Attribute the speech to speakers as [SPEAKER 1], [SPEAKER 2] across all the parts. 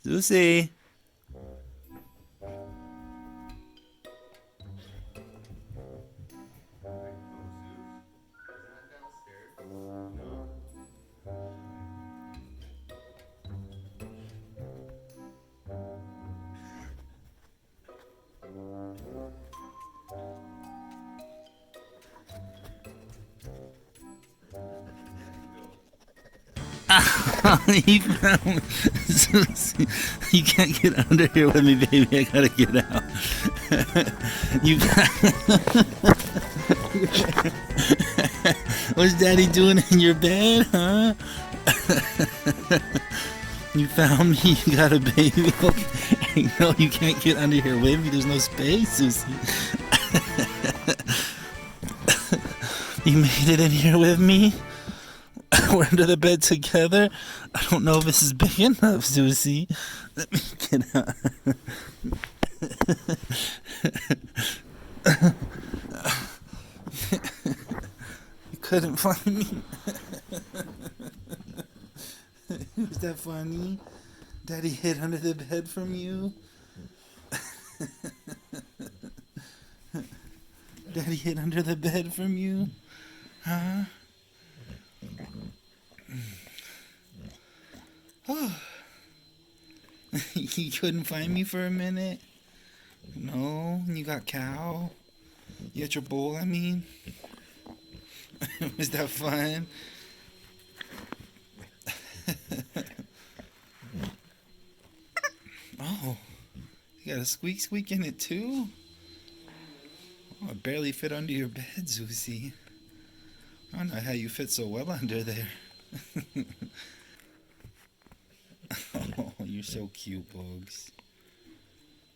[SPEAKER 1] Zeusy. You found Zeusy. You can't get under here with me, baby. I gotta get out. You. What's Daddy doing in your bed, huh? You found me. You got a baby. Okay. No, you can't get under here with me. There's no space, Zeusy. You made it in here with me. We're under the bed together. I don't know if this is big enough, Zeusy. Let me get out. You couldn't find me. Was that funny? Daddy hid under the bed from you. Daddy hid under the bed from you. Huh? Oh. You couldn't find me for a minute? No? You got cow? You got your bowl, I mean? Was that fun? Oh. You got a squeak in it too? Oh, it barely fit under your bed, Zeusy. I don't know how you fit so well under there. Oh, you're so cute, Bugs.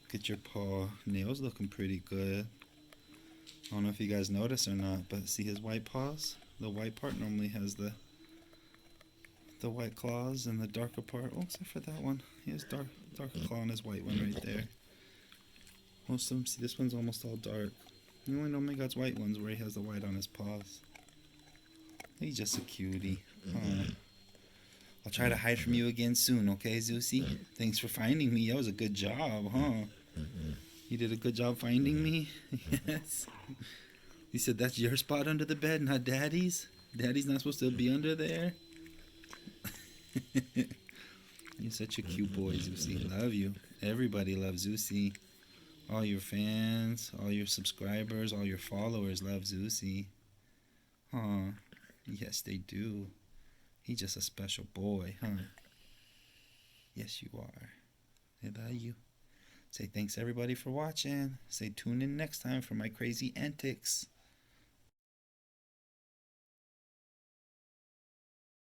[SPEAKER 1] Look at your paw. Nails looking pretty good. I don't know if you guys notice or not, but see his white paws? The white part normally has the white claws, and the darker part, oh, except for that one. He has darker claw on his white one right there. Most of them, see, this one's almost all dark. You only normally got white ones where he has the white on his paws. He's just a cutie. Huh. I'll try to hide from you again soon, okay, Zeusy? Thanks for finding me. That was a good job, huh? You did a good job finding me? Yes. You said that's your spot under the bed, not Daddy's? Daddy's not supposed to be under there? You're such a cute boy, Zeusy. Love you. Everybody loves Zeusy. All your fans, all your subscribers, all your followers love Zeusy. Huh. Yes, they do. He's just a special boy, huh? Yes, you are. They love you. Say thanks, everybody, for watching. Say tune in next time for my crazy antics.